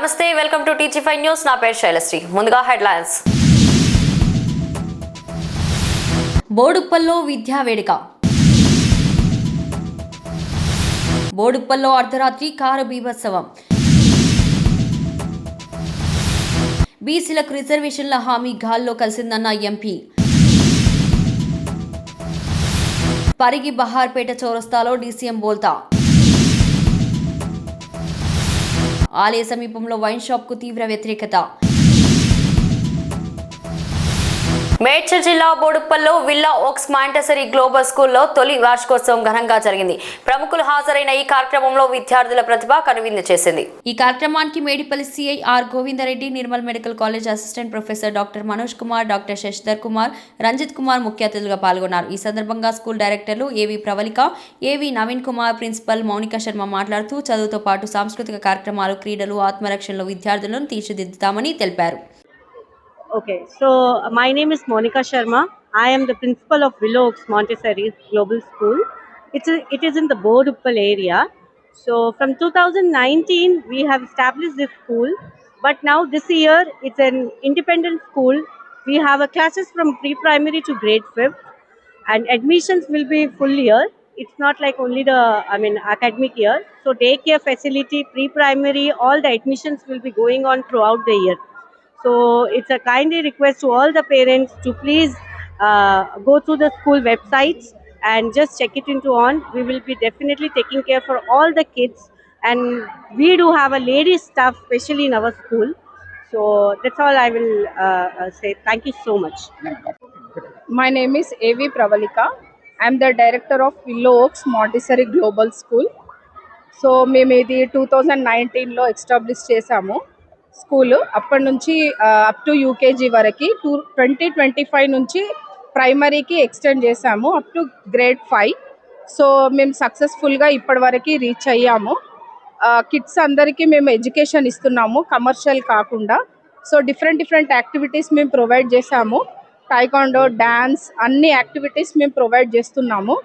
నమస్తే, welcome to టీజీ5 news. నా పేరు శైలశ్రీ. ముందుగా హెడ్లైన్స్. బోడుప్పల్లో విద్యా వేడుక. బోడుప్పల్లో అర్ధరాత్రి కారు బీభత్సవం. బీసీలకు రిజర్వేషన్ల హామీ గాల్లో కలిసిందన్న ఎంపీ. పరిగి బహార్పేట చౌరస్తాలో డీసీఎం బోల్తా. ఆలయ సమీపంలో వైన్ షాప్ కు తీవ్ర వ్యతిరేకత. మేడ్చల్ జిల్లా బోడుప్పల్లో విల్లా ఓక్స్ మాంటెసరీ గ్లోబల్ స్కూల్లో తొలి వార్షికోత్సవం ఘనంగా జరిగింది. ప్రముఖులు హాజరైన ఈ కార్యక్రమంలో విద్యార్థుల ప్రతిభ కనువిందు చేసింది. ఈ కార్యక్రమానికి Medipalli CI R Govindareddy, Nirmal medical college assistant professor doctor Manoj Kumar, doctor Shashidhar Kumar, Ranjith Kumar ముఖ్య అతిథులుగా పాల్గొన్నారు. ఈ సందర్భంగా స్కూల్ డైరెక్టర్లు ఏవి ప్రవళిక, ఏవి నవీన్ కుమార్, ప్రిన్సిపల్ మౌనిక శర్మ మాట్లాడుతూ చదువుతో పాటు సాంస్కృతిక కార్యక్రమాలు, క్రీడలు, ఆత్మరక్షణలో విద్యార్థులను తీర్చిదిద్దుతామని తెలిపారు. Okay, so my name is Monica Sharma. I am the principal of Willow Oaks Montessori Global School. It is in the Boduppal area. So from 2019 we have established this school, but now this year it's an independent school. We have classes from pre-primary to grade 5th, and admissions will be full year. It's not like only the academic year. So daycare facility, pre-primary, all the admissions will be going on throughout the year. So it's a kindly request to all the parents to please go through the school websites and just check it into on. We will be definitely taking care for all the kids, and we do have a lady staff especially in our school. So that's all I will say. Thank you so much. My name is A.V. Pravalika. I am the director of Willow Oaks Montessori Global School. So మేము ఇది 2019లో establish చేసాము school. అప్పటి నుంచి up to UKG వరకు 2025 నుంచి ప్రైమరీకి extend చేసాము up to grade 5. So మేము సక్సెస్ఫుల్గా ఇప్పటి వరకు రీచ్ అయ్యాము. కిడ్స్ అందరికీ మేము ఎడ్యుకేషన్ ఇస్తున్నాము, కమర్షియల్ కాకుండా. సో డిఫరెంట్ యాక్టివిటీస్ మేము ప్రొవైడ్ చేసాము. టైకాండో, డ్యాన్స్, అన్ని యాక్టివిటీస్ మేము ప్రొవైడ్ చేస్తున్నాము.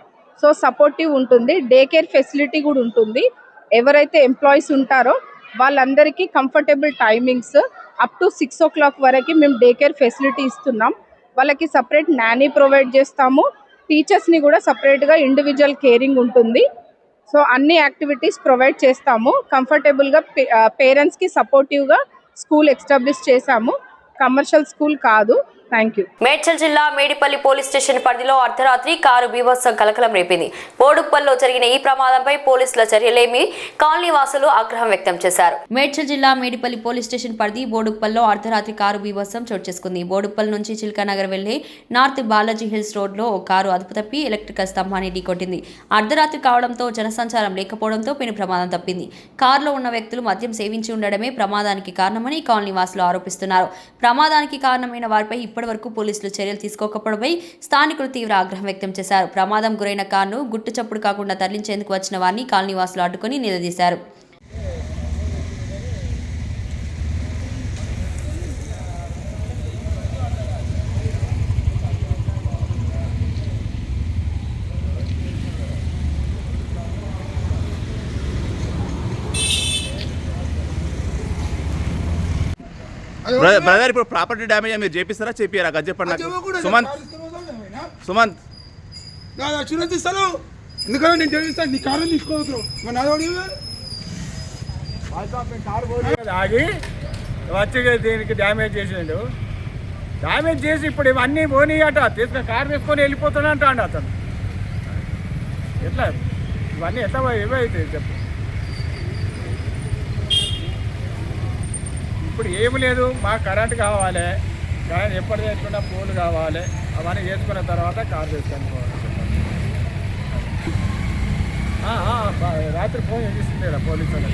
సో సపోర్టివ్ ఉంటుంది. డే కేర్ ఫెసిలిటీ కూడా ఉంటుంది. ఎవరైతే ఎంప్లాయీస్ ఉంటారో వాళ్ళందరికీ comfortable timings up to 6 o'clock వరకు మేము డే కేర్ ఫెసిలిటీ ఇస్తున్నాం. వాళ్ళకి సపరేట్ నానీ ప్రొవైడ్ చేస్తాము. టీచర్స్ని కూడా సపరేట్గా ఇండివిజువల్ కేరింగ్ ఉంటుంది. సో అన్ని యాక్టివిటీస్ ప్రొవైడ్ చేస్తాము. కంఫర్టబుల్గా పేరెంట్స్కి సపోర్టివ్గా స్కూల్ ఎస్టాబ్లిష్ చేశాము. కమర్షియల్ స్కూల్ కాదు. Thank you. మేడ్చల్ జిల్లా మేడిపల్లి పోలీస్ స్టేషన్ పరిధిలో అర్ధరాత్రి కారు బీభత్సం కలకలం రేపింది. బోడుప్పల్లో జరిగిన ఈ ప్రమాదంపై పోలీసుల చర్యలేమి కాలనీ వాసులు ఆగ్రహం వ్యక్తం చేశారు. మేడ్చల్ జిల్లా మేడిపల్లి పోలీస్ స్టేషన్ పరిధి బోడుప్పల్లో అర్ధరాత్రి కారు బీభత్సం చోటు చేసుకుంది. బోడుప్పల్ నుంచి చిల్కానగర్ వెళ్లే నార్త్ బాలాజీ హిల్స్ రోడ్లో ఓ కారు అదుపు తప్పి ఎలక్ట్రికల్ స్తంభాన్ని ఢీకొట్టింది. అర్ధరాత్రి కావడంతో జనసంచారం లేకపోవడంతో పెను ప్రమాదం తప్పింది. కారులో ఉన్న వ్యక్తులు మద్యం సేవించి ఉండడమే ప్రమాదానికి కారణమని కాలనీ వాసులు ఆరోపిస్తున్నారు. ప్రమాదానికి కారణమైన వారిపై ఇప్పటివరకు పోలీసులు చర్యలు తీసుకోకపోవడంపై స్థానికులు తీవ్ర ఆగ్రహం వ్యక్తం చేశారు. ప్రమాదం గురైన కారును గుట్టు చప్పుడు కాకుండా తరలించేందుకు వచ్చిన వారిని కాలనీవాసులు అడ్డుకొని నిలదీశారు. బ్రదర్, ఇప్పుడు ప్రాపర్టీ డ్యామేజ్ మీరు చేపిస్తారా చేపియారా? అది చెప్పండి నాకు. సుమంత్ చూడండి ఇస్తాను. ఎందుకంటే నేను చేస్తాను. నీ కారు తీసుకోవచ్చు. ఆగి వచ్చి దీనికి డ్యామేజ్ చేసిండు. డ్యామేజ్ చేసి ఇప్పుడు ఇవన్నీ పోనీ అట తీసుకొని కారు తీసుకొని వెళ్ళిపోతున్నా అంటాడు అతను. ఎట్లా ఇవన్నీ ఎట్లా ఏవైతే చెప్పు. ఇప్పుడు ఏమి లేదు, మాకు కరెంట్ కావాలి, కరెంట్ ఎప్పుడు చేసుకున్నా పోలు కావాలి. అవన్నీ చేసుకున్న తర్వాత కారు తీసుకొని పోవాలి. రాత్రి ఫోన్ చేస్తుంది పోలీసులు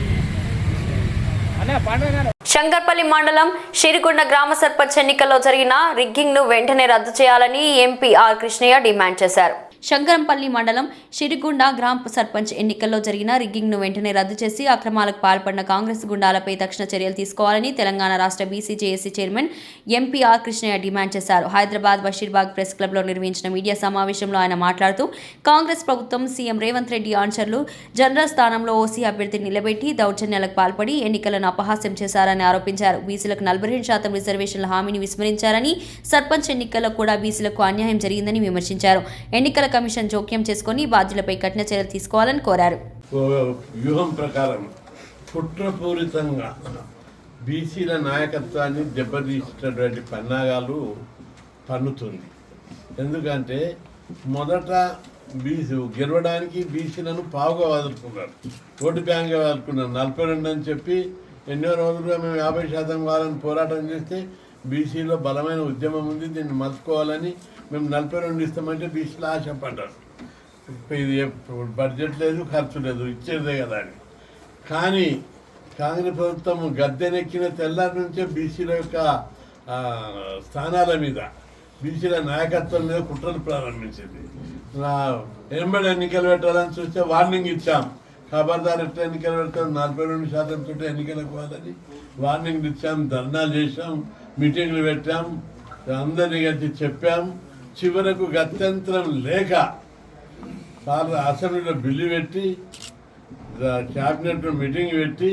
అనే పండుగ. శంకర్పల్లి మండలం షిరికొండ గ్రామ సర్పంచ్ ఎన్నికల్లో జరిగిన రిగ్గింగ్ ను వెంటనే రద్దు చేయాలని ఎంపీ ఆర్ కృష్ణయ్య డిమాండ్ చేశారు. శంకరంపల్లి మండలం షిరిగుండ గ్రామ సర్పంచ్ ఎన్నికల్లో జరిగిన రిగ్గింగ్ను వెంటనే రద్దు చేసి అక్రమాలకు పాల్పడిన కాంగ్రెస్ గుండాలపై తక్షణ చర్యలు తీసుకోవాలని తెలంగాణ రాష్ట్ర BCJAC chairman MPR Krishnaiah demand చేశారు. హైదరాబాద్ బషీర్బాగ్ ప్రెస్ క్లబ్లో నిర్వహించిన మీడియా సమావేశంలో ఆయన మాట్లాడుతూ కాంగ్రెస్ ప్రభుత్వం సీఎం రేవంత్ రెడ్డి అనుచరులు జనరల్ స్థానంలో ఓసీ అభ్యర్థిని నిలబెట్టి దౌర్జన్యాలకు పాల్పడి ఎన్నికలను అపహాస్యం చేశారని ఆరోపించారు. బీసీలకు 42% రిజర్వేషన్ల హామీని విస్మరించారని, సర్పంచ్ ఎన్నికల్లో కూడా బీసీలకు అన్యాయం జరిగిందని విమర్శించారు. ఎన్నికల కమిషన్ జోక్యం చేసుకుని బాధ్యులపై కఠిన చర్యలు తీసుకోవాలని కోరారు. వ్యూహం ప్రకారం కుట్రపూరితంగా బీసీల నాయకత్వాన్ని దెబ్బతీసినటువంటి పన్నాగాలు పన్నుతుంది. ఎందుకంటే మొదట బీసీ గెలవడానికి బీసీలను పావుగా వదులుకున్నారు, ఓటు బ్యాంక్గా వదులుకున్నారు. 42 అని చెప్పి ఎన్నో రోజులుగా మేము 50% కావాలని పోరాటం చేస్తే బీసీలో బలమైన ఉద్యమం ఉంది, దీన్ని మలుచుకోవాలని మేము 42 ఇస్తామంటే బీసీలు ఆశపడ్డారు. ఇది బడ్జెట్ లేదు, ఖర్చు లేదు, ఇచ్చేదే కదా అని. కానీ కాంగ్రెస్ ప్రభుత్వం గద్దెనెక్కిన తెల్లారి నుంచే బీసీల యొక్క స్థానాల మీద, బీసీల నాయకత్వం మీద కుట్రలు ప్రారంభించింది. ఎంబడి ఎన్నికలు పెట్టాలని చూస్తే వార్నింగ్ ఇచ్చాం, ఖబర్దార్ ఎట్లా ఎన్నికలు పెడతాం, 42% తోటి ఎన్నికలకు పోవాలని వార్నింగ్ ఇచ్చాం, ధర్నాలు చేసాం, మీటింగ్లు పెట్టాం, అందరినీ కలిసి చెప్పాం. చివరకు గత్యంతరం లేక అసెంబ్లీలో బిల్లు పెట్టి, క్యాబినెట్లో మీటింగ్ పెట్టి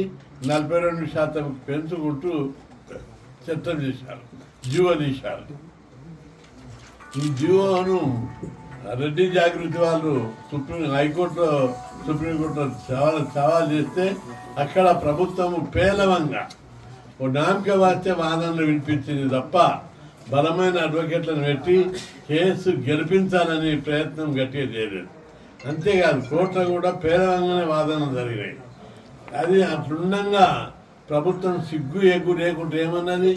42% పెంచుకుంటూ చట్టం చేశారు, జీవో తీశారు. ఈ జీవోను రెడ్డి జాగృతి వాళ్ళు సుప్రీంకోర్టులో సవాల్ చేస్తే అక్కడ ప్రభుత్వం పేలవంగా ఓ నామక వాస్తే వాదనలు వినిపించింది తప్ప బలమైన అడ్వకేట్లను పెట్టి కేసు గెలిపించాలని ప్రయత్నం గట్టిగా చేయలేదు. అంతేకాదు కోర్టులో కూడా పేలవంగానే వాదనలు జరిగినాయి. అది అట్లుండగా ప్రభుత్వం సిగ్గు ఎగ్గు లేకుండా ఏమన్నది,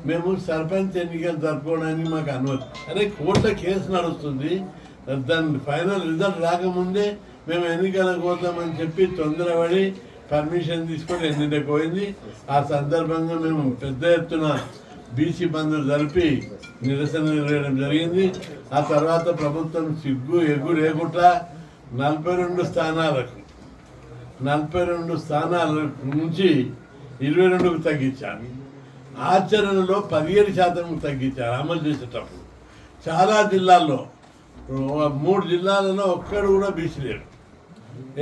మేము సర్పంచ్ ఎన్నికలు జరుపుకోవడానికి మాకు అనుమతి. అరే కోర్టులో కేసు నడుస్తుంది, దాని ఫైనల్ రిజల్ట్ రాకముందే మేము ఎన్నికలకు పోతామని చెప్పి తొందరపడి పర్మిషన్ తీసుకొని ఎన్నికలకు పోయింది. ఆ సందర్భంగా మేము పెద్ద ఎత్తున బీసీ బంధులు జరిపి నిరసన చేయడం జరిగింది. ఆ తర్వాత ప్రభుత్వం సిగ్గు ఎగ్గు లేకుండా 42 స్థానాల నుంచి 22కు తగ్గించారు. ఆచరణలో 17% తగ్గించారు అమలు చేసేటప్పుడు. చాలా జిల్లాల్లో 3 జిల్లాలలో ఒక్కడు కూడా బీసీ లేడు.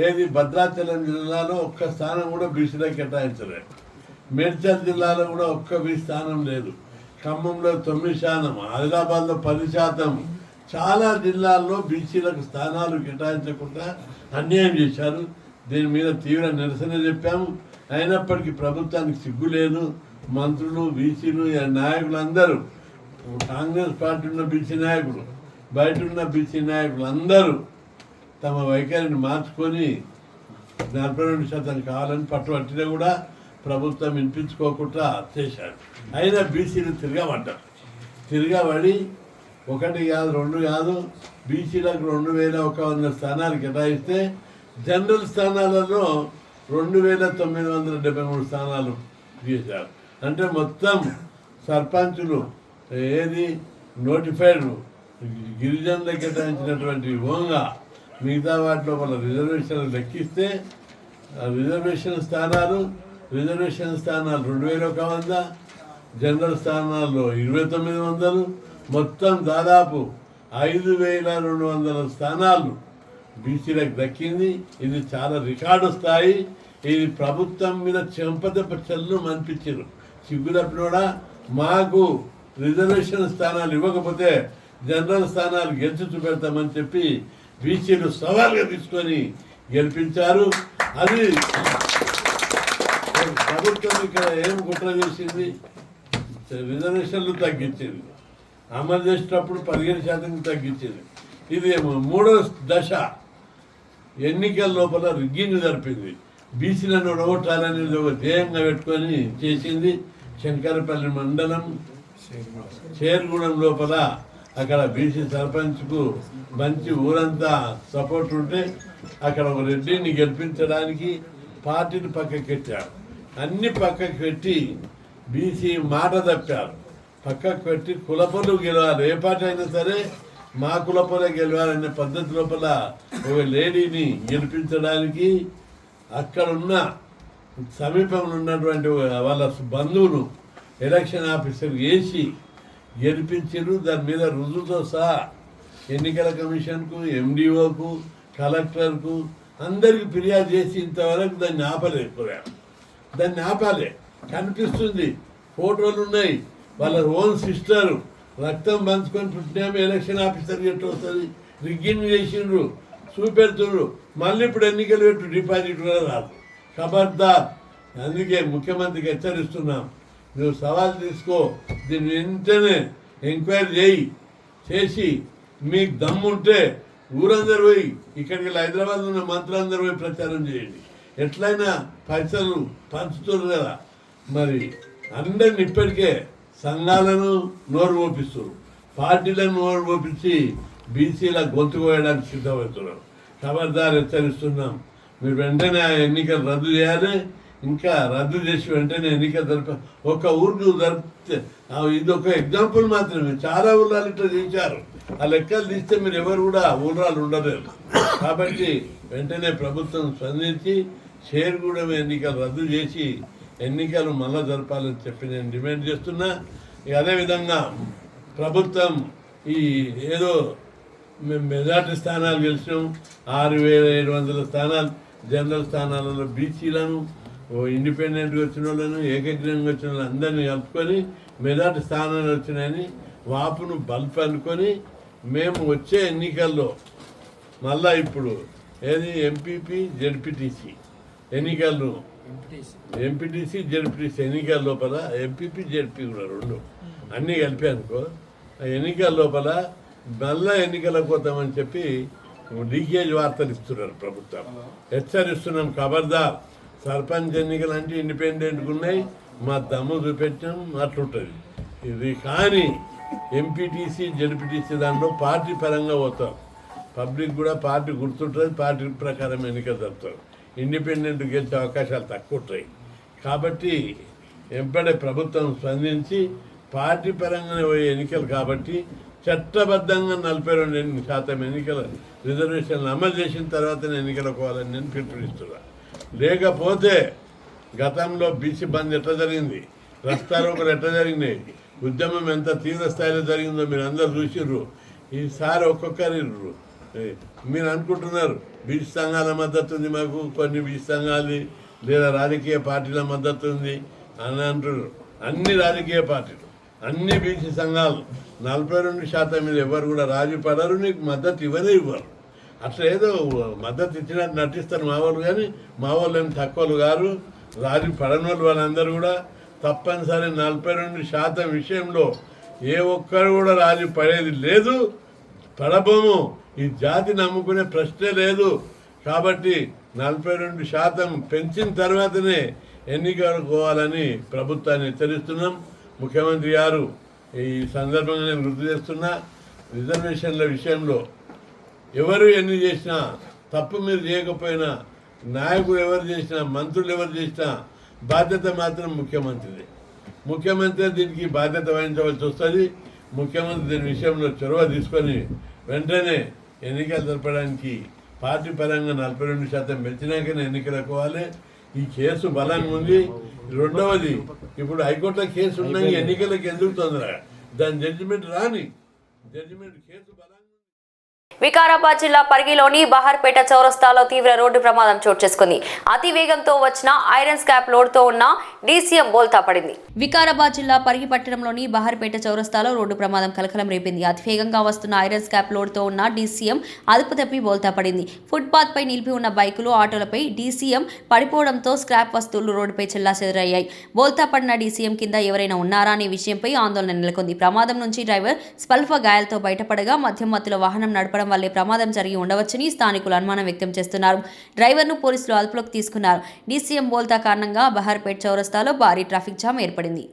ఏది భద్రాచలం జిల్లాలో ఒక్క స్థానం కూడా బీసీలకు కేటాయించలేదు. మేడ్చల్ జిల్లాలో కూడా ఒక్క బీసీ స్థానం లేదు. ఖమ్మంలో 9%, ఆదిలాబాద్లో 10%. చాలా జిల్లాల్లో బీసీలకు స్థానాలు కేటాయించకుండా అన్యాయం చేశారు. దీని మీద తీవ్ర నిరసన చెప్పాము. అయినప్పటికీ ప్రభుత్వానికి సిగ్గు లేదు. మంత్రులు, బీసీలు, నాయకులందరూ, కాంగ్రెస్ పార్టీ ఉన్న బీసీ నాయకులు, బయట ఉన్న బీసీ నాయకులు అందరూ తమ వైఖరిని మార్చుకొని 42% కావాలని పట్టుబట్టినా కూడా ప్రభుత్వం వినిపించుకోకుండా చేశారు. అయినా బీసీలు తిరగబడి 1 కాదు 2 కాదు బీసీలకు 2100 స్థానాలు కేటాయిస్తే జనరల్ స్థానాలలో 2973 స్థానాలు చేశారు. అంటే మొత్తం సర్పంచులు ఏది నోటిఫైడ్ గిరిజనులకు కేటాయించినటువంటి ఓంగా మిగతా వాటి లోపల రిజర్వేషన్లు లెక్కిస్తే రిజర్వేషన్ స్థానాలు 2100, జనరల్ స్థానాల్లో 2900, మొత్తం దాదాపు 5200 స్థానాలు బీసీలకు దక్కింది. ఇది చాలా రికార్డు స్థాయి. ఇది ప్రభుత్వం మీద చెంపదెబ్బ చెల్లు అనిపించారు. సిగ్గుదప్పినోడా, మాకు రిజర్వేషన్ స్థానాలు ఇవ్వకపోతే జనరల్ స్థానాలు గెలిచి చూపెడతామని చెప్పి బీసీలు సవాల్గా తీసుకొని గెలిపించారు. అది ప్రభుత్వం ఇక్కడ ఏం కుట్ర చేసింది, రిజర్వేషన్లు తగ్గించింది, అమలు చేసేటప్పుడు 15% తగ్గించింది. ఇది 3వ దశ ఎన్నికల లోపల రిగ్గింగ్ జరిపింది. బీసీలను ఓడగొట్టాలనేది ఒక ధ్యేయంగా పెట్టుకొని చేసింది. శంకరపల్లి మండలం చేరుగూడెం లోపల అక్కడ బీసీ సర్పంచ్కు మంచి ఊరంతా సపోర్ట్ ఉంటే అక్కడ ఒక రెడ్డిని గెలిపించడానికి పార్టీని పక్కకి పెట్టారు. అన్ని పక్కకు పెట్టి బీసీ మాట తప్పారు. పక్కకు పెట్టి కులపలు గెలవాలి. ఏ పార్టీ అయినా సరే మా కులపలే గెలవాలనే పద్ధతి లోపల ఒక లేడీని గెలిపించడానికి అక్కడున్న సమీపంలో ఉన్నటువంటి వాళ్ళ బంధువులు ఎలక్షన్ ఆఫీసర్ వేసి గెలిపించారు. దాని మీద రుజువుతో సహా ఎన్నికల కమిషన్కు, ఎండిఓకు, కలెక్టర్కు అందరికి ఫిర్యాదు చేసి ఇంతవరకు దాన్ని ఆపలేకపోయారు. దాన్ని ఆపాలి. కనిపిస్తుంది, ఫోటోలు ఉన్నాయి. వాళ్ళ ఓన్ సిస్టరు రక్తం పంచుకొని పుట్టినామే ఎలక్షన్ ఆఫీసర్ ఎట్టు వస్తుంది? రిగ్గింగ్ చేసిండ్రు, చూపెడుతుండ్రు. మళ్ళీ ఇప్పుడు ఎన్నికలు పెట్టు, డిపాజిట్ కూడా రాదు. ఖబర్దార్. అందుకే ముఖ్యమంత్రికి హెచ్చరిస్తున్నాం, నువ్వు సవాల్ తీసుకో, దీన్ని వెంటనే ఎంక్వైరీ చేసి మీకు దమ్ముంటే ఊరందరూ పోయి, ఇక్కడికి హైదరాబాద్ ఉన్న మంత్రులందరూ పోయి ప్రచారం చేయండి. ఎట్లయినా పైసలు పంచుతున్నారు కదా. మరి అందరిని ఇప్పటికే సంఘాలను నోరు ఓపిస్తున్నారు, పార్టీలను నోరు ఓపించి బీసీల గొంతు కోయడానికి సిద్ధమవుతున్నారు. ఖబర్దార్ హెచ్చరిస్తున్నాం. మీరు వెంటనే ఆ ఎన్నికలు రద్దు చేయాలి. ఇంకా రద్దు చేసి వెంటనే ఎన్నికలు ఒక ఊరికి జరిపితే ఇది ఒక ఎగ్జాంపుల్ మాత్రమే. చాలా ఊళ్ళాలు ఇట్లా చేశారు. ఆ లెక్కలు తీస్తే మీరు ఎవరు కూడా ఊళ్ళాలు ఉండలేరు. కాబట్టి వెంటనే ప్రభుత్వం స్పందించి షేర్గూడెం ఎన్నికలు రద్దు చేసి ఎన్నికలు మళ్ళా జరపాలని చెప్పి నేను డిమాండ్ చేస్తున్నా. అదేవిధంగా ప్రభుత్వం ఈ ఏదో మేము మెజార్టీ స్థానాలు గెలిచినాం, 6,700 స్థానాలు జనరల్ స్థానాలలో బీసీలను, ఇండిపెండెంట్గా వచ్చిన వాళ్ళను, ఏకగ్రీవంగా వచ్చిన వాళ్ళు అందరినీ కలుపుకొని మెజార్టీ స్థానాలు వచ్చినాయని వాపును బల్ప్ అనుకొని మేము వచ్చే ఎన్నికల్లో మళ్ళా ఇప్పుడు ఏది ఎంపీపీ జెడ్పీటీసీ ఎన్నికలను ఎంపీటీసీ జెడ్పీటీసీ ఎన్నికల లోపల ఎంపీపీ జెడ్పీ కూడా రెండు అన్నీ కలిపి అనుకో, ఆ ఎన్నికల లోపల మళ్ళా ఎన్నికలకు పోతామని చెప్పి లీకేజ్ వార్తలు ఇస్తున్నారు ప్రభుత్వం. హెచ్చరిస్తున్నాం, ఖబర్దార్. సర్పంచ్ ఎన్నికలు అంటే ఇండిపెండెంట్గా ఉన్నాయి, మా దమ్ము చూపెట్టాం, అట్లుంటుంది ఇది. కానీ ఎంపీటీసీ జెడ్పీటీసీ దాంట్లో పార్టీ పరంగా పోతాం, పబ్లిక్ కూడా పార్టీ గుర్తుంటుంది, పార్టీ ప్రకారం ఎన్నికలు జరుపుతారు. ఇండిపెండెంట్ గెలిచే అవకాశాలు తక్కువ ఉంటాయి. కాబట్టి ఎంపడే ప్రభుత్వం స్పందించి పార్టీ పరంగానే పోయే ఎన్నికలు కాబట్టి చట్టబద్ధంగా 42% ఎన్నికల రిజర్వేషన్లు అమలు చేసిన తర్వాతనే ఎన్నికలకు పోవాలని నేను పిలుపునిస్తున్నాను. లేకపోతే గతంలో బీసీ బంద్ ఎట్లా జరిగింది, రస్తారోకలు ఎట్లా జరిగినాయి, ఉద్యమం ఎంత తీవ్ర స్థాయిలో జరిగిందో మీరు అందరూ చూసిర్రు. ఈసారి ఒక్కొక్కరు మీరు అనుకుంటున్నారు బీసీ సంఘాల మద్దతు ఉంది, మాకు కొన్ని బీసీ సంఘాలు లేదా రాజకీయ పార్టీల మద్దతు ఉంది అని అంటున్నారు. అన్ని రాజకీయ పార్టీలు, అన్ని బీసీ సంఘాలు 42% మీద ఎవరు కూడా రాజీ పడరు, నీకు మద్దతు ఇవ్వరు. అట్లా ఏదో మద్దతు ఇచ్చినట్టు నటిస్తారు మా వాళ్ళు. కానీ మా వాళ్ళు ఏమి తక్కువలు గారు, రాజీ పడని వాళ్ళు వాళ్ళందరూ కూడా తప్పనిసరి 42% విషయంలో ఏ ఒక్కరు కూడా రాజీ పడేది లేదు, పడబోము. ఈ జాతి నమ్ముకునే ప్రశ్నే లేదు. కాబట్టి 42% పెంచిన తర్వాతనే ఎన్నికలకు పోవాలని ప్రభుత్వాన్ని హెచ్చరిస్తున్నాం. ముఖ్యమంత్రి గారు ఈ సందర్భంగా నేను గుర్తు చేస్తున్నా, రిజర్వేషన్ల విషయంలో ఎవరు ఎన్ని చేసినా, తప్పు మీరు చేయకపోయినా, నాయకులు ఎవరు చేసినా, మంత్రులు ఎవరు చేసినా బాధ్యత మాత్రం ముఖ్యమంత్రిది. ముఖ్యమంత్రి దీనికి బాధ్యత వహించవలసి వస్తుంది. ముఖ్యమంత్రి దీని విషయంలో చొరవ తీసుకొని వెంటనే ఎన్నికలు జరపడానికి పార్టీ పరంగా 42% పెంచినాకనే ఎన్నికలకు పోవాలి. ఈ కేసు బలంగా ఉంది. రెండవది, ఇప్పుడు హైకోర్టులో కేసు ఉన్నాయి, ఎన్నికలకు ఎందుకు తొందర? దాని జడ్జిమెంట్ రాని, జడ్జిమెంట్ కేసు బలంగా. వికారాబాద్ జిల్లా పరిగిలోని బహార్పేట చౌరస్తాలో తీవ్ర రోడ్డు ప్రమాదం చోటు చేసుకుంది. అతి వేగంతో వచ్చిన ఐరన్ స్క్రాప్ లోడ్తో ఉన్న డీసీఎం బోల్తా పడింది. వికారాబాద్ జిల్లా పరిగి పట్టణంలోని బహార్పేట చౌరస్తాలో రోడ్డు ప్రమాదం కలకలం రేపింది. అతి వేగంగా వస్తున్న ఐరన్ స్క్రాప్ లోడ్తో ఉన్న డీసీఎం అదుపు తప్పి బోల్తా పడింది. ఫుట్పాత్ పై నిలిపి ఉన్న బైకులు, ఆటోలపై డీసీఎం పడిపోవడంతో స్క్రాప్ వస్తువులు రోడ్డుపై చెల్లాచెదరయ్యాయి. బోల్తా పడిన డీసీఎం కింద ఎవరైనా ఉన్నారా అనే విషయంపై ఆందోళన నెలకొంది. ప్రమాదం నుంచి డ్రైవర్ స్వల్ప గాయాలతో బయటపడగా మద్యం మత్తులో వాహనం నడపడం వల్లే ప్రమాదం జరిగి ఉండవచ్చని స్థానికులు అనుమానం వ్యక్తం చేస్తున్నారు. డ్రైవర్ను పోలీసులు అదుపులోకి తీసుకున్నారు. డీసీఎం బోల్తా కారణంగా బహార్పేట్ చౌరస్తాలో భారీ ట్రాఫిక్ జామ్ ఏర్పడింది.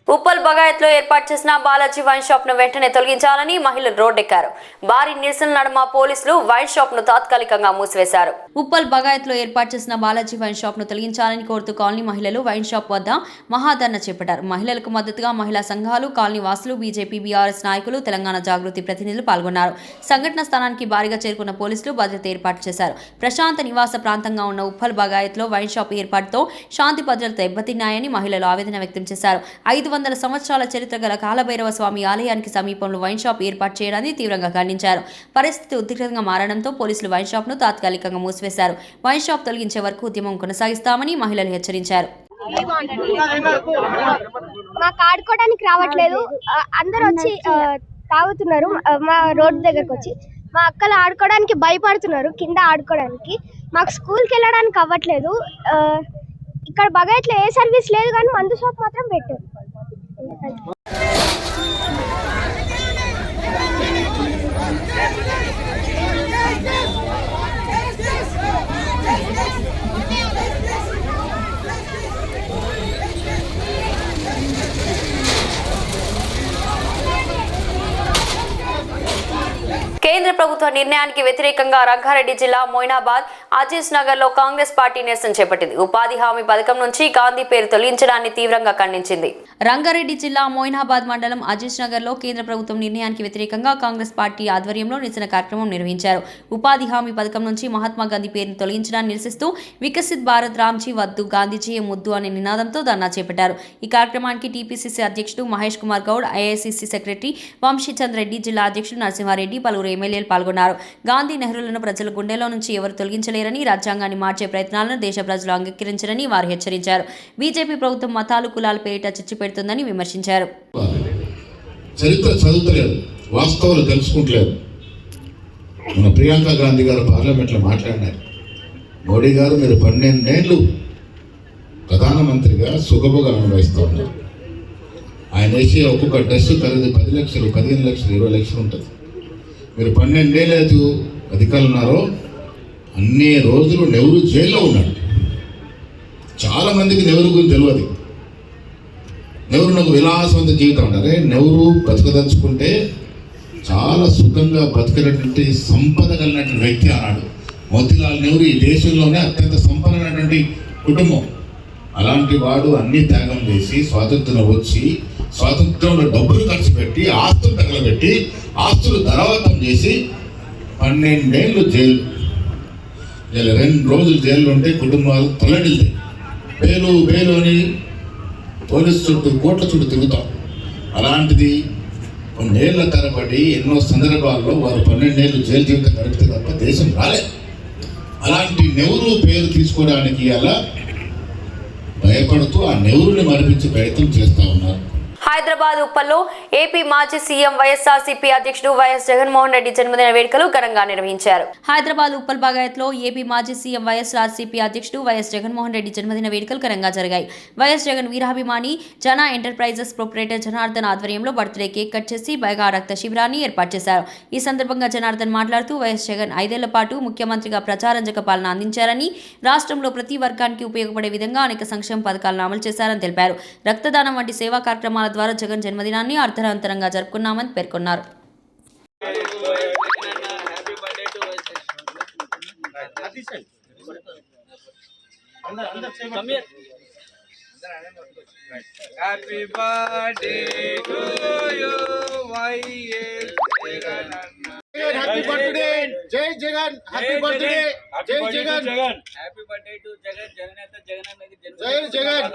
ఉప్పల్ బగాయత్ బగాయత్లో ఏర్పాటు చేసిన బాలాజీ వైన్ షాప్ ను వెంటనే తొలగించాలని మహిళలు రోడ్డెక్కారు. భారీ నిరసన నడుమ పోలీసులు వైన్ షాప్ ను తాత్కాలికంగా మూసివేశారు. ఉప్పల్ బగాయత్లో ఏర్పాటు చేసిన బాలాజీ వైన్ షాప్ ను తొలగించాలని కోరుతూ కాలనీ మహిళలు వైన్ షాప్ వద్ద మహాధర్నా చేపట్టారు. మహిళలకు మద్దతుగా మహిళా సంఘాలు, కాలనీ వాసులు, బీజేపీ, బీఆర్ఎస్ నాయకులు, తెలంగాణ జాగృతి ప్రతినిధులు పాల్గొన్నారు. సంఘటన స్థానానికి భారీగా చేరుకున్న పోలీసులు భద్రత ఏర్పాటు చేశారు. ప్రశాంత నివాస ప్రాంతంగా ఉన్న ఉప్పల్ బగాయత్లో వైన్ షాప్ ఏర్పాటుతో శాంతి భద్రత దెబ్బతిన్నాయని మహిళలు ఆవేదన వ్యక్తం చేశారు. 500 సంవత్సరాల చరిత్ర గల కాలభైరవ స్వామి ఆలయానికి సమీపంలో వైన్ షాప్ ఏర్పాటు చేయడాన్ని తీవ్రంగా ఖండించారు. పరిస్థితి ఉద్రిక్తంగా మారడంతో పోలీసులు వైన్ షాప్ ను తాత్కాలికంగా మూసివేశారు. వైన్ షాప్ తొలగించే వరకు ఉద్యమం కొనసాగిస్తామని మహిళలు హెచ్చరించారు. మాకు ఆడుకోవడానికి రావట్లేదు, అందరూ వచ్చి తాగుతున్నారు. మా రోడ్డు దగ్గరకు వచ్చి మా అక్కలు ఆడుకోవడానికి భయపడుతున్నారు, కింద ఆడుకోవడానికి. మాకు స్కూల్కి వెళ్ళడానికి అవ్వట్లేదు. ఇక్కడ బగాయత్లో ఏ సర్వీస్ లేదు, కానీ మందు షాప్ మాత్రం పెట్టారు. కేంద్ర ప్రభుత్వ నిర్ణయానికి వ్యతిరేకంగా రంగారెడ్డి జిల్లా మొయినాబాద్ అజీజ్ నగర్ లో కాంగ్రెస్ పార్టీ నిరసన చేపట్టింది. ఉపాధి హామీ పథకం నుంచి గాంధీ పేరు తొలగించడాన్ని తీవ్రంగా ఖండించింది. రంగారెడ్డి జిల్లా మొయినాబాద్ మండలం అజీజ్ నగర్ లో కేంద్ర ప్రభుత్వం నిర్ణయానికి వ్యతిరేకంగా కాంగ్రెస్ పార్టీ ఆధ్వర్యంలో నిరసన కార్యక్రమం నిర్వహించారు. ఉపాధి హామీ పథకం నుంచి మహాత్మా గాంధీ పేరును తొలగించడాన్ని నిరసిస్తూ వికసిత్ భారత్ రామ్జీ వద్దు, గాంధీజీ ముద్దు అనే నినాదంతో ధర్నా చేపట్టారు. ఈ కార్యక్రమానికి టీపీసీసీ అధ్యక్షుడు మహేష్ కుమార్ గౌడ్, ఐఐసీసీ సెక్రటరీ వంశీచంద్ రెడ్డి, జిల్లా అధ్యక్షుడు నరసింహారెడ్డి, పలువురు ఎమ్మెల్యేలు పాల్గొన్నారు. గాంధీ, నెహ్రూలను ప్రజల గుండెలో నుంచి ఎవరు తొలగించలేరని, రాజ్యాంగాన్ని మార్చే ప్రయత్నాలను దేశ ప్రజలు అంగీకరించరని వారు హెచ్చరించారు. బీజేపీ ప్రభుత్వం మతాలు, కులాల పేరిట చిచ్చు పెడుతుందని విమర్శించారు. చరిత్ర చదువుతలేదు, వాస్తవాలు తెలుసుకుంటలేదు. మన ప్రియాంక గాంధీ గారు పార్లమెంట్లో మాట్లాడినారు. మోడీ గారు మీరు 12 ఏళ్ళు ప్రధానమంత్రిగా సుగముగా అనుభవిస్తూ ఉన్నారు. ఆయన వేసే ఒక్కొక్క డ్రెస్ ఖరీదు 10 లక్షలు, 15 లక్షలు, 20 లక్షలు ఉంటుంది. మీరు 12 ఏళ్ళు అధికారులు ఉన్నారో అన్ని రోజులు నెహ్రూ జైల్లో ఉన్నాడు. చాలామందికి నెహ్రూ గురించి తెలియదు. నెహ్రూ నాకు విలాసవంత జీవితం అంటారే. నెహ్రూ బతకదలుచుకుంటే చాలా సుఖంగా బతికినటువంటి సంపద కలిగినటువంటి వ్యక్తి అన్నాడు. మోతీలాల్ నెహ్రూ ఈ దేశంలోనే అత్యంత సంపన్నమైనటువంటి కుటుంబం. అలాంటి వాడు అన్ని త్యాగం చేసి స్వాతంత్రం వచ్చి స్వాతంత్రంలో డబ్బులు ఖర్చు పెట్టి, ఆస్తులు తగలబెట్టి, ఆస్తులు ధరవతం చేసి 12 ఏళ్ళు జైలు. ఇలా 2 రోజులు జైల్లో ఉంటే కుటుంబాలు తల్లడిల్తాయి. బేలు అని పోలీసు చుట్టూ, కోట్ల చుట్టూ తిరుగుతాం. అలాంటిది 1 ఏళ్ల తరబడి ఎన్నో సందర్భాల్లో వారు 12 ఏళ్ళు జైలు జీవితం గడిపితే తప్ప దేశం రాలేదు. అలాంటి నెహ్రూ పేరు తీసుకోవడానికి అలా భయపడుతూ ఆ నెహ్రూని మరిపించే ప్రయత్నం చేస్తూ ఉన్నారు. హైదరాబాద్ ఉప్పల్లో ఏపీ మాజీ సీఎం వైఎస్ఆర్సీపీ అధ్యక్షుడు వైఎస్ జగన్మోహన్ రెడ్డి జన్మదిన వేడుకలు ఘనంగా నిర్వహించారు. హైదరాబాద్ ఉప్పల్ బాగాయత్లో ఏపీ మాజీ సీఎం వైఎస్ఆర్సీపీ అధ్యక్షుడు వైఎస్ జగన్మోహన్ రెడ్డి జన్మదిన వేడుకలు ఘనంగా జరిగాయి. వైఎస్ జగన్ వీరాభిమాని జన ఎంటర్ప్రైజెస్ ప్రొపరేటర్ జనార్దన్ ఆధ్వర్యంలో బర్త్డే కేక్ కట్ చేసి మెగా రక్త శిబిరాన్ని ఏర్పాటు చేశారు. ఈ సందర్భంగా జనార్దన్ మాట్లాడుతూ వైఎస్ జగన్ 5 ఏళ్ల పాటు ముఖ్యమంత్రిగా ప్రజారంజక పాలన అందించారని, రాష్ట్రంలో ప్రతి వర్గానికి ఉపయోగపడే విధంగా అనేక సంక్షేమ పథకాలను అమలు చేశారని తెలిపారు. రక్తదానం వంటి సేవా కార్యక్రమాల ద్వారా జగన్ జన్మదినాన్ని అర్థవంతంగా జరుపుకున్నామని పేర్కొన్నారు. Happy birthday to you YS Jagan. Happy birthday జై జగన్. హ్యాపీ బర్త్డే జై Jagan. Happy birthday to Jagan. జగనేత జగనన్నకి జై జగన్.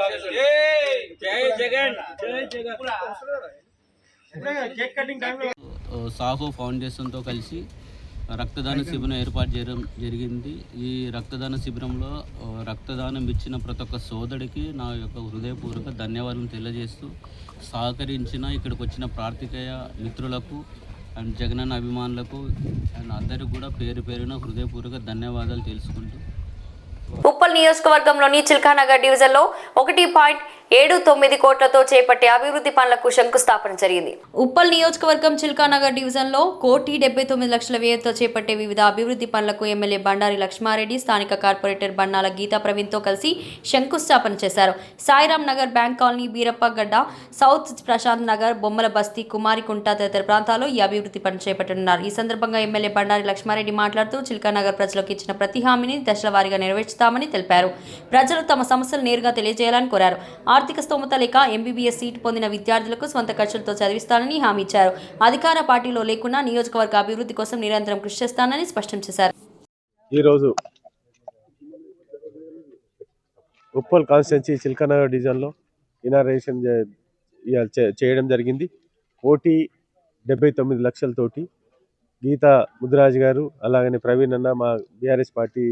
జై జగన్. జై జగన్. కేక్ కటింగ్ టైంలో సాహో ఫౌండేషన్తో కలిసి రక్తదాన శిబిరం ఏర్పాటు చేయడం జరిగింది. ఈ రక్తదాన శిబిరంలో రక్తదానం ఇచ్చిన ప్రతి ఒక్క సోదరుడికి నా యొక్క హృదయపూర్వక ధన్యవాదాలు తెలియజేస్తూ, సహకరించిన ఇక్కడికి వచ్చిన పాత్రికేయ మిత్రులకు అండ్ జగనన్న అభిమానులకు అండ్ అందరికీ కూడా పేరు పేరున హృదయపూర్వక ధన్యవాదాలు తెలుసుకుంటూ, ఉప్పల్ నియోజకవర్గంలోని చిల్కానగర్ డివిజన్లో 1 7-9 కోట్లతో చేపట్టే అభివృద్ధి పనులకు శంకుస్థాపన జరిగింది. ఉప్పల్ నియోజకవర్గం చిల్కానగర్ డివిజన్లో 1,79,00,000 వ్యయంతో చేపట్టే వివిధ అభివృద్ధి పనులకు ఎమ్మెల్యే బండారి లక్ష్మారెడ్డి స్థానిక కార్పొరేటర్ బన్నాల గీతా ప్రవీణ్తో కలిసి శంకుస్థాపన చేశారు. Sairam Nagar, bank colony, Beerappagadda, south Prashanth Nagar, Bommala Basti, కుమారికుంట తదితర ప్రాంతాల్లో ఈ అభివృద్ధి పనులు చేపట్టనున్నారు. ఈ సందర్భంగా ఎమ్మెల్యే బండారి లక్ష్మారెడ్డి మాట్లాడుతూ చిల్కానగర్ ప్రజలకు ఇచ్చిన ప్రతి హామీని దశల వారీగా నెరవేర్చుతామని తెలిపారు. ప్రజలు తమ సమస్యలు నేరుగా తెలియజేయాలని కోరారు. ఆర్థిక స్తోమత లేక ఎంబీబీఎస్ సీటు పొందిన విద్యార్థులకు స్వంత ఖర్చులతో చదివిస్తానని హామీ ఇచ్చారు. అధికార పార్టీలో లేకున్నా నియోజకవర్గ అభివృద్ధి కోసం నిరంతరం కృషి చేస్తానని స్పష్టం చేశారు. ఈరోజు ఉప్పల్ కాన్స్టిట్యున్సీ చిల్కానగర్ డివిజన్లో ఇనాగ్రేషన్ చేయడం జరిగింది. 1,79,00,000 గీతా ముదిరాజ్ గారు, అలాగనే ప్రవీణ్ అన్న, మా బీఆర్ఎస్ పార్టీ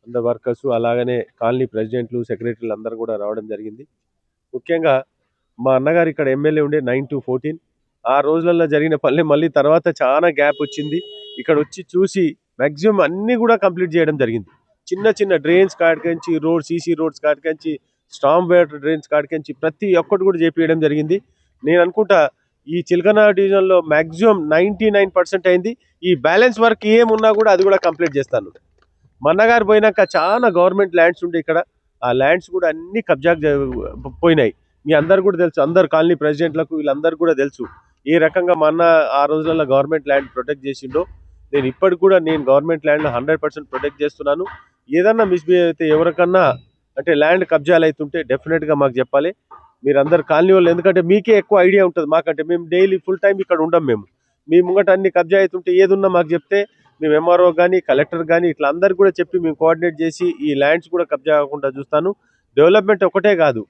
అందరు వర్కర్స్, అలాగనే కాలనీ ప్రెసిడెంట్లు, సెక్రటరీలు అందరూ కూడా రావడం జరిగింది. ముఖ్యంగా మా అన్నగారు ఇక్కడ ఎమ్మెల్యే ఉండే 9 to 14 ఆ రోజులలో జరిగిన పనులే మళ్ళీ తర్వాత చాలా గ్యాప్ వచ్చింది. ఇక్కడ వచ్చి చూసి మ్యాక్సిమం అన్నీ కూడా కంప్లీట్ చేయడం జరిగింది. చిన్న చిన్న డ్రైన్స్ కాడికించి రోడ్, సీసీ రోడ్స్ కాడికించి, స్టామ్ వాటర్ డ్రైన్స్ కాడికించి ప్రతి ఒక్కటి కూడా చేపించడం జరిగింది. నేను అనుకుంటా ఈ చిల్కానగర్ డివిజన్లో మ్యాక్సిమం 99% అయింది. ఈ బ్యాలెన్స్ వర్క్ ఏమున్నా కూడా అది కూడా కంప్లీట్ చేస్తాను. మా అన్నగారు పోయినాక చాలా గవర్నమెంట్ ల్యాండ్స్ ఉండే ఇక్కడ, ఆ ల్యాండ్స్ కూడా అన్ని కబ్జా పోయినాయి. మీ అందరు కూడా తెలుసు, అందరు కాలనీ ప్రెసిడెంట్లకు వీళ్ళందరూ కూడా తెలుసు ఏ రకంగా మా అన్న ఆ రోజులలో గవర్నమెంట్ ల్యాండ్ ప్రొటెక్ట్ చేసిండో. నేను ఇప్పటికి కూడా గవర్నమెంట్ ల్యాండ్లో 100% ప్రొటెక్ట్ చేస్తున్నాను. ఏదన్నా మిస్బిహేవ్ అయితే ఎవరికన్నా అంటే ల్యాండ్ కబ్జాలు అవుతుంటే డెఫినెట్గా మాకు చెప్పాలి. మీరు అందరు కాలనీ వాళ్ళు, ఎందుకంటే మీకే ఎక్కువ ఐడియా ఉంటుంది మాకంటే. మేము డైలీ ఫుల్ టైం ఇక్కడ ఉండం. మీ ముంగట అన్ని కబ్జా అవుతుంటే ఏదున్నా మాకు చెప్తే మేము ఎంఆర్ఓ కానీ, కలెక్టర్ కానీ ఇట్లా అందరు కూడా చెప్పి మేము కోఆర్డినేట్ చేసి ఈ ల్యాండ్స్ కూడా కబ్జా కాకుండా చూస్తాను. డెవలప్మెంట్ ఒకటే కాదు,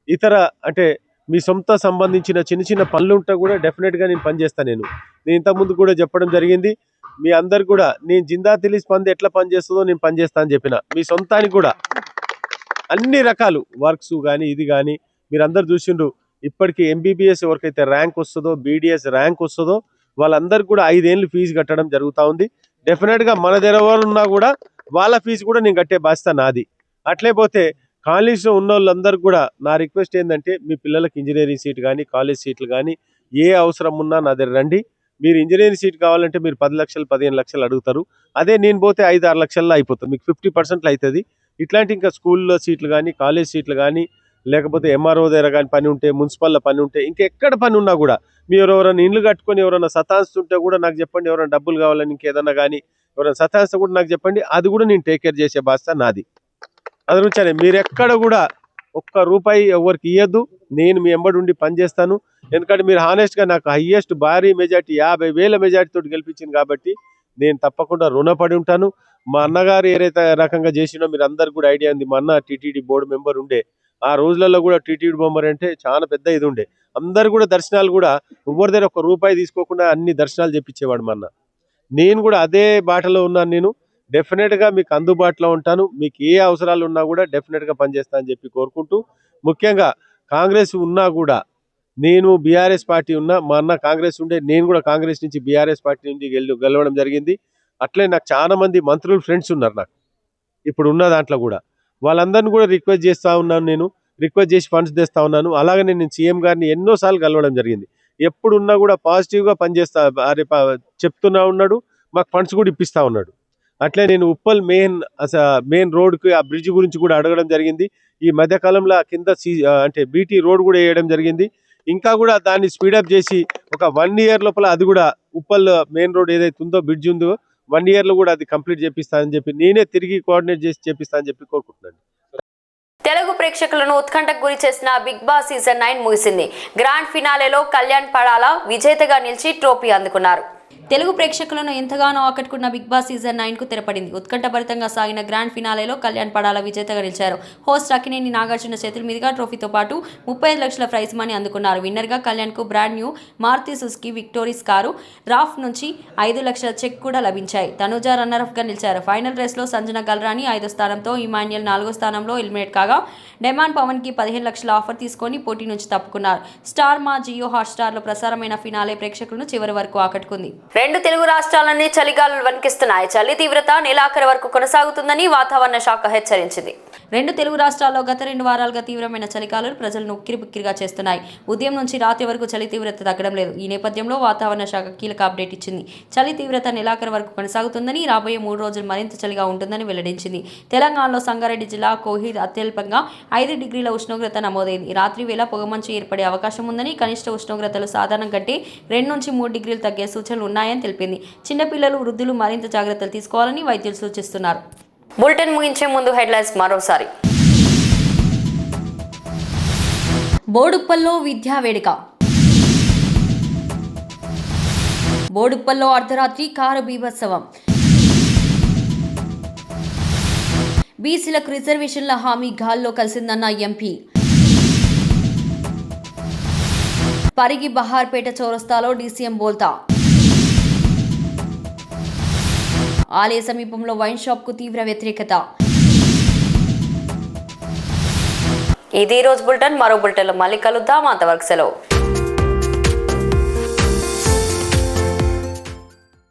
ఇతర అంటే మీ సొంత సంబంధించిన చిన్న చిన్న పనులు ఉంటే కూడా డెఫినెట్గా నేను పనిచేస్తాను. నేను ఇంతకుముందు కూడా చెప్పడం జరిగింది. మీ అందరు కూడా నేను జిందా తెలిసి పంది ఎట్లా పనిచేస్తుందో నేను పనిచేస్తా అని చెప్పిన. మీ సొంతానికి కూడా అన్ని రకాలు వర్క్స్ కానీ ఇది కానీ మీరందరూ చూసిండ్రు. ఇప్పటికీ ఎంబీబీఎస్ ఎవరికైతే ర్యాంక్ వస్తుందో, బీడీఎస్ ర్యాంక్ వస్తుందో వాళ్ళందరికీ కూడా 5 ఏళ్ళు ఫీజు కట్టడం జరుగుతూ ఉంది. డెఫినెట్గా మన దగ్గర ఉన్నా కూడా వాళ్ళ ఫీజు కూడా నేను కట్టే బాధ్యత నాది. అట్లే పోతే కాలేజ్లో ఉన్న వాళ్ళందరూ కూడా నా రిక్వెస్ట్ ఏంటంటే, మీ పిల్లలకి ఇంజనీరింగ్ సీట్ కానీ, కాలేజ్ సీట్లు కానీ ఏ అవసరం ఉన్నా నా దగ్గర రండి. మీరు ఇంజనీరింగ్ సీట్ కావాలంటే మీరు 10 లక్షలు 15 లక్షలు అడుగుతారు. అదే నేను పోతే 5-6 లక్షల్లో అయిపోతుంది, మీకు 50% అవుతుంది. ఇట్లాంటి ఇంకా స్కూల్లో సీట్లు కానీ, కాలేజ్ సీట్లు కానీ, లేకపోతే ఎంఆర్ఓ దగ్గర కానీ పని ఉంటే, మున్సిపల్లో పని ఉంటే, ఇంకెక్కడ పని ఉన్నా కూడా మీరు ఎవరైనా ఇండ్లు కట్టుకొని ఎవరైనా సతాయిస్తుంటే కూడా నాకు చెప్పండి. ఎవరైనా డబ్బులు కావాలని ఇంకేదన్నా కానీ ఎవరైనా సతాయిస్తే కూడా నాకు చెప్పండి. అది కూడా నేను టేక్ కేర్ చేసే బాధ్యత నాది. అది నుంచే మీరు ఎక్కడ కూడా ₹1 ఎవరికి ఇవ్వద్దు. నేను మీ ఎంబడి ఉండి పనిచేస్తాను. ఎందుకంటే మీరు హానెస్ట్గా నాకు హయ్యెస్ట్ భారీ మెజార్టీ 50,000 మెజార్టీతో గెలిపించింది కాబట్టి నేను తప్పకుండా రుణపడి ఉంటాను. మా అన్నగారు ఏదైతే రకంగా చేసినో మీరు అందరు కూడా ఐడియా ఉంది. మా అన్న టీటీడీ బోర్డు మెంబర్ ఉండే. ఆ రోజులలో కూడా టీటీడీ మెంబర్ అంటే చాలా పెద్ద ఇది ఉండే. అందరు కూడా దర్శనాలు కూడా ఎవరి దగ్గర ₹1 తీసుకోకుండా అన్ని దర్శనాలు చేపించేవాడు మా అన్న. నేను కూడా అదే బాటలో ఉన్నాను. నేను డెఫినెట్గా మీకు అందుబాటులో ఉంటాను. మీకు ఏ అవసరాలు ఉన్నా కూడా డెఫినెట్గా పనిచేస్తా అని చెప్పి కోరుకుంటూ, ముఖ్యంగా కాంగ్రెస్ ఉన్నా కూడా నేను బీఆర్ఎస్ పార్టీ ఉన్నా, మా అన్న కాంగ్రెస్ ఉండే, నేను కూడా కాంగ్రెస్ నుంచి బీఆర్ఎస్ పార్టీ నుంచి గెలవడం జరిగింది. అట్లే నాకు చాలా మంది మంత్రులు ఫ్రెండ్స్ ఉన్నారు నాకు ఇప్పుడు ఉన్న దాంట్లో కూడా. వాళ్ళందరినీ కూడా రిక్వెస్ట్ చేస్తూ ఉన్నాను. నేను రిక్వెస్ట్ చేసి ఫండ్స్ తెస్తూ ఉన్నాను. అలాగనే నేను సీఎం గారిని ఎన్నోసార్లు కలవడం జరిగింది. ఎప్పుడున్నా కూడా పాజిటివ్గా పనిచేస్తా చెప్తున్నా ఉన్నాడు. మాకు ఫండ్స్ కూడా ఇప్పిస్తూ ఉన్నాడు. అట్లే నేను ఉప్పల్ మెయిన్ రోడ్కి ఆ బ్రిడ్జ్ గురించి కూడా అడగడం జరిగింది. ఈ మధ్యకాలంలో కింద అంటే బీటీ రోడ్ కూడా వేయడం జరిగింది. ఇంకా కూడా దాన్ని స్పీడప్ చేసి ఒక 1 year లోపల అది కూడా ఉప్పల్ మెయిన్ రోడ్ ఏదైతే ఉందో బ్రిడ్జ్ ఉందో 1 year లో కూడా అది కంప్లీట్ చేపిస్తానని చెప్పి నేనే తిరిగి కోఆర్డినేట్ చేసి చేపిస్తానని చెప్పి కోరుకుంటున్నాను. తెలుగు ప్రేక్షకులను ఉత్కంఠకు గురి చేసిన బిగ్ బాస్ సీజన్ 9 ముగిసింది. గ్రాండ్ ఫినాలేలో కళ్యాణ్ పడాల విజేతగా నిలిచి ట్రోఫీ అందుకున్నారు. తెలుగు ప్రేక్షకులను ఎంతగానో ఆకట్టుకున్న బిగ్ బాస్ సీజన్ 9కు తెరపడింది. ఉత్కంఠభరితంగా సాగిన గ్రాండ్ ఫినాలేలో కళ్యాణ్ పడాల విజేతగా నిలిచారు. హోస్ట్ అక్కినేని నాగార్జున చేతుల మీదుగా ట్రోఫీతో పాటు 35 లక్షల ప్రైజ్ మనీ అందుకున్నారు. విన్నర్గా కళ్యాణ్కు brand new Maruti Suzuki Victoris car, రాఫ్ నుంచి 5 లక్షల చెక్ కూడా లభించాయి. తనుజ రన్నర్అప్గా నిలిచారు. ఫైనల్ రేస్లో సంజన గల్రాని 5వ స్థానంతో, ఇమాన్యుయల్ 4వ స్థానంలో ఎలిమినేట్ కాగా, డెమాన్ పవన్కి 15 లక్షల ఆఫర్ తీసుకొని పోటీ నుంచి తప్పుకున్నారు. స్టార్ మా జియో హాట్స్టార్లో ప్రసారమైన ఫినాలే ప్రేక్షకులను చివరి వరకు ఆకట్టుకుంది. రెండు తెలుగు రాష్ట్రాలన్నీ చలిగాలులు వణికిస్తున్నాయి. చలి తీవ్రత నెలాఖరు వరకు కొనసాగుతుందని వాతావరణ శాఖ హెచ్చరించింది. రెండు తెలుగు రాష్ట్రాల్లో గత 2 వారాలుగా తీవ్రమైన చలిగాలులు ప్రజలను ఉక్కిరిబిక్కిరిగా చేస్తున్నాయి. ఉదయం నుంచి రాత్రి వరకు చలి తీవ్రత తగ్గడం లేదు. ఈ నేపథ్యంలో వాతావరణ శాఖ కీలక అప్డేట్ ఇచ్చింది. చలి తీవ్రత నెలాఖరు వరకు కొనసాగుతుందని, రాబోయే 3 రోజులు మరింత చలిగా ఉంటుందని వెల్లడించింది. తెలంగాణలో సంగారెడ్డి జిల్లా కోహిద్ అత్యల్పంగా 5 డిగ్రీల ఉష్ణోగ్రత నమోదైంది. రాత్రి వేళ పొగమంచు ఏర్పడే అవకాశం ఉందని, కనిష్ట ఉష్ణోగ్రతలు సాధారణం కంటే 2 నుంచి 3 డిగ్రీలు తగ్గే సూచనలు ఉన్నాయని తెలిపింది. చిన్నపిల్లలు, వృద్ధులు మరింత జాగ్రత్తలు తీసుకోవాలని వైద్యులు సూచిస్తున్నారు. బులెటిన్ ముగించే ముందు హెడ్లైన్స్ మరోసారి. బోడుప్పల్లో విద్యా వేడుక. బోడుప్పల్లో అర్ధరాత్రి కారు బీభత్సవం. బీసీలకు రిజర్వేషన్ల హామీ గాల్లో కలిసిందన్న ఎంపీ. పరిగి బహార్పేట చౌరస్తాలో డీసీఎం బోల్తా. ఆలయ సమీపంలో వైన్ షాప్ కు తీవ్ర వ్యతిరేకత. ఇది రోజు బులెటిన్. మరో బులెటిన్లో మళ్ళీ కలుద్దాం. అంతవరకు సెలవు.